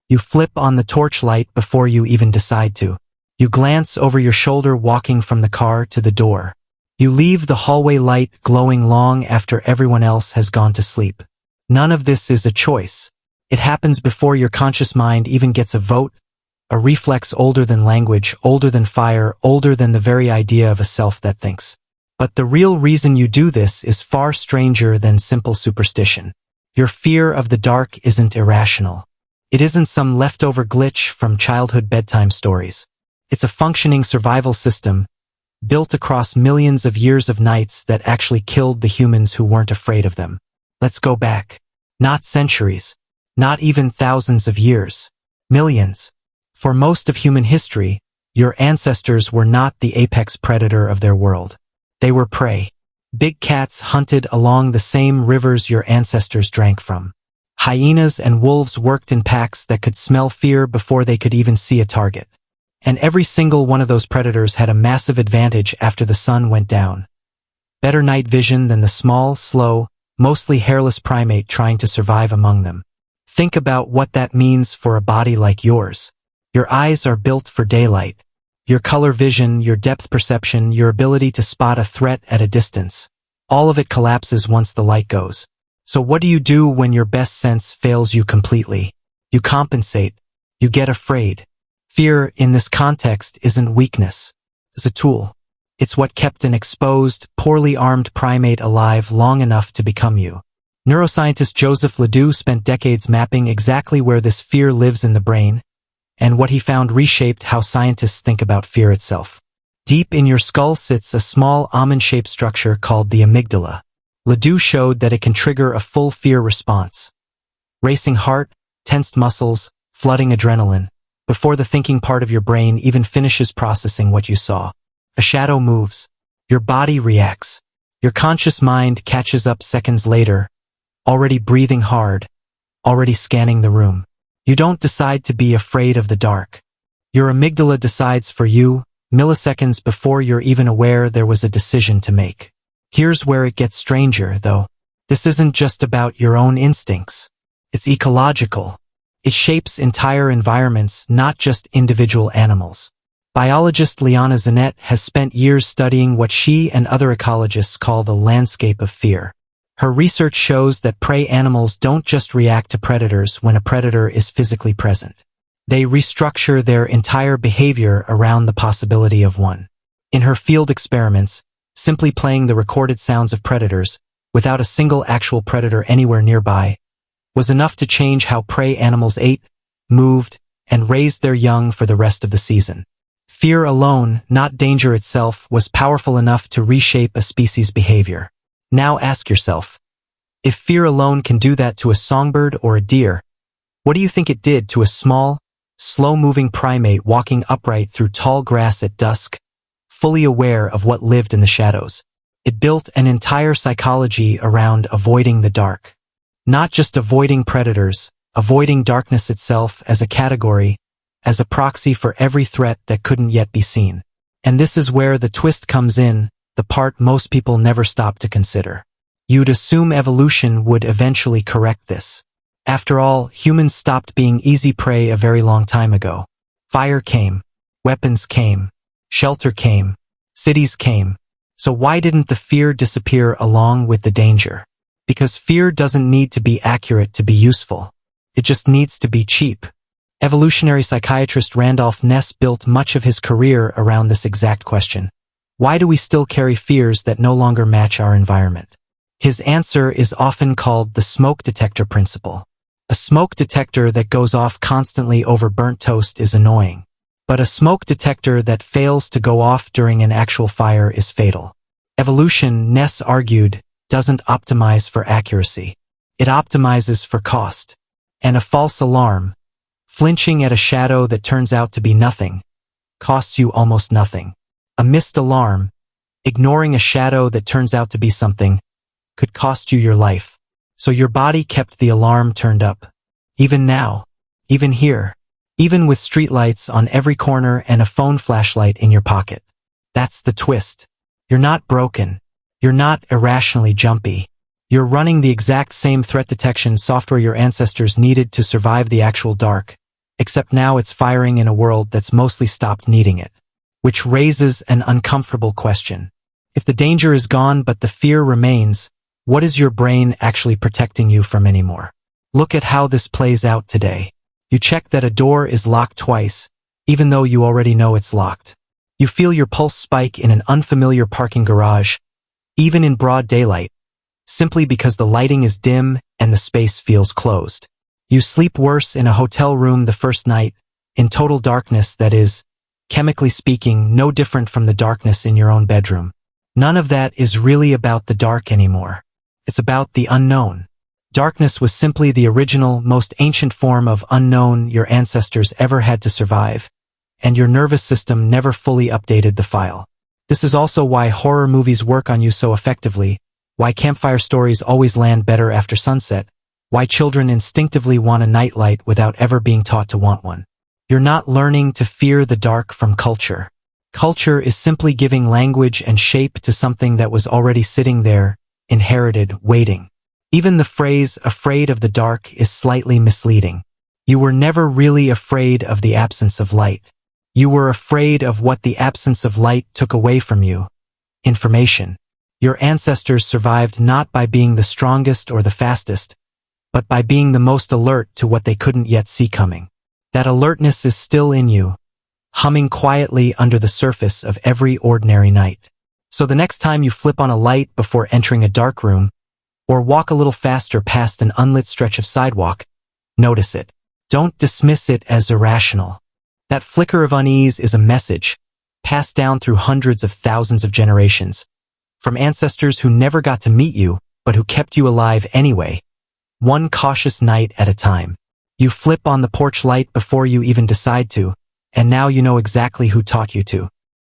You flip on the torchlight before you even decide to. You glance over your shoulder walking from the car to the door. You leave the hallway light glowing long after everyone else has gone to sleep. None of this is a choice. It happens before your conscious mind even gets a vote, a reflex older than language, older than fire, older than the very idea of a self that thinks. But the real reason you do this is far stranger than simple superstition. Your fear of the dark isn't irrational. It isn't some leftover glitch from childhood bedtime stories. It's a functioning survival system built across millions of years of nights that actually killed the humans who weren't afraid of them. Let's go back. Not centuries. Not even thousands of years. Millions. For most of human history, your ancestors were not the apex predator of their world. They were prey. Big cats hunted along the same rivers your ancestors drank from. Hyenas and wolves worked in packs that could smell fear before they could even see a target. And every single one of those predators had a massive advantage after the sun went down. Better night vision than the small, slow, mostly hairless primate trying to survive among them. Think about what that means for a body like yours. Your eyes are built for daylight. Your color vision, your depth perception, your ability to spot a threat at a distance. All of it collapses once the light goes. So what do you do when your best sense fails you completely? You compensate. You get afraid. Fear, in this context, isn't weakness. It's a tool. It's what kept an exposed, poorly armed primate alive long enough to become you. Neuroscientist Joseph LeDoux spent decades mapping exactly where this fear lives in the brain, and what he found reshaped how scientists think about fear itself. Deep in your skull sits a small almond-shaped structure called the amygdala. LeDoux showed that it can trigger a full fear response. Racing heart, tensed muscles, flooding adrenaline, before the thinking part of your brain even finishes processing what you saw. A shadow moves. Your body reacts. Your conscious mind catches up seconds later, already breathing hard, already scanning the room. You don't decide to be afraid of the dark. Your amygdala decides for you, milliseconds before you're even aware there was a decision to make. Here's where it gets stranger, though. This isn't just about your own instincts. It's ecological. It shapes entire environments, not just individual animals. Biologist Liana Zanette has spent years studying what she and other ecologists call the landscape of fear. Her research shows that prey animals don't just react to predators when a predator is physically present. They restructure their entire behavior around the possibility of one. In her field experiments, simply playing the recorded sounds of predators, without a single actual predator anywhere nearby, was enough to change how prey animals ate, moved, and raised their young for the rest of the season. Fear alone, not danger itself, was powerful enough to reshape a species' behavior. Now ask yourself, if fear alone can do that to a songbird or a deer, what do you think it did to a small, slow-moving primate walking upright through tall grass at dusk, fully aware of what lived in the shadows? It built an entire psychology around avoiding the dark. Not just avoiding predators, avoiding darkness itself as a category, as a proxy for every threat that couldn't yet be seen. And this is where the twist comes in, the part most people never stop to consider. You'd assume evolution would eventually correct this. After all, humans stopped being easy prey a very long time ago. Fire came, weapons came, shelter came, cities came. So why didn't the fear disappear along with the danger? Because fear doesn't need to be accurate to be useful. It just needs to be cheap. Evolutionary psychiatrist Randolph Nesse built much of his career around this exact question. Why do we still carry fears that no longer match our environment? His answer is often called the smoke detector principle. A smoke detector that goes off constantly over burnt toast is annoying. But a smoke detector that fails to go off during an actual fire is fatal. Evolution, Nesse argued, doesn't optimize for accuracy. It optimizes for cost. And a false alarm, flinching at a shadow that turns out to be nothing, costs you almost nothing. A missed alarm, ignoring a shadow that turns out to be something, could cost you your life. So your body kept the alarm turned up. Even now. Even here. Even with streetlights on every corner and a phone flashlight in your pocket. That's the twist. You're not broken. You're not irrationally jumpy. You're running the exact same threat detection software your ancestors needed to survive the actual dark, except now it's firing in a world that's mostly stopped needing it. Which raises an uncomfortable question. If the danger is gone but the fear remains, what is your brain actually protecting you from anymore? Look at how this plays out today. You check that a door is locked twice, even though you already know it's locked. You feel your pulse spike in an unfamiliar parking garage, even in broad daylight, simply because the lighting is dim and the space feels closed. You sleep worse in a hotel room the first night, in total darkness that is, chemically speaking, no different from the darkness in your own bedroom. None of that is really about the dark anymore. It's about the unknown. Darkness was simply the original, most ancient form of unknown your ancestors ever had to survive, and your nervous system never fully updated the file. This is also why horror movies work on you so effectively, why campfire stories always land better after sunset, why children instinctively want a nightlight without ever being taught to want one. You're not learning to fear the dark from culture. Culture is simply giving language and shape to something that was already sitting there, inherited, waiting. Even the phrase, afraid of the dark, is slightly misleading. You were never really afraid of the absence of light. You were afraid of what the absence of light took away from you. Information. Your ancestors survived not by being the strongest or the fastest, but by being the most alert to what they couldn't yet see coming. That alertness is still in you, humming quietly under the surface of every ordinary night. So the next time you flip on a light before entering a dark room, or walk a little faster past an unlit stretch of sidewalk, notice it. Don't dismiss it as irrational. That flicker of unease is a message, passed down through hundreds of thousands of generations, from ancestors who never got to meet you, but who kept you alive anyway, one cautious night at a time. You flip on the porch light before you even decide to, and now you know exactly who taught you to.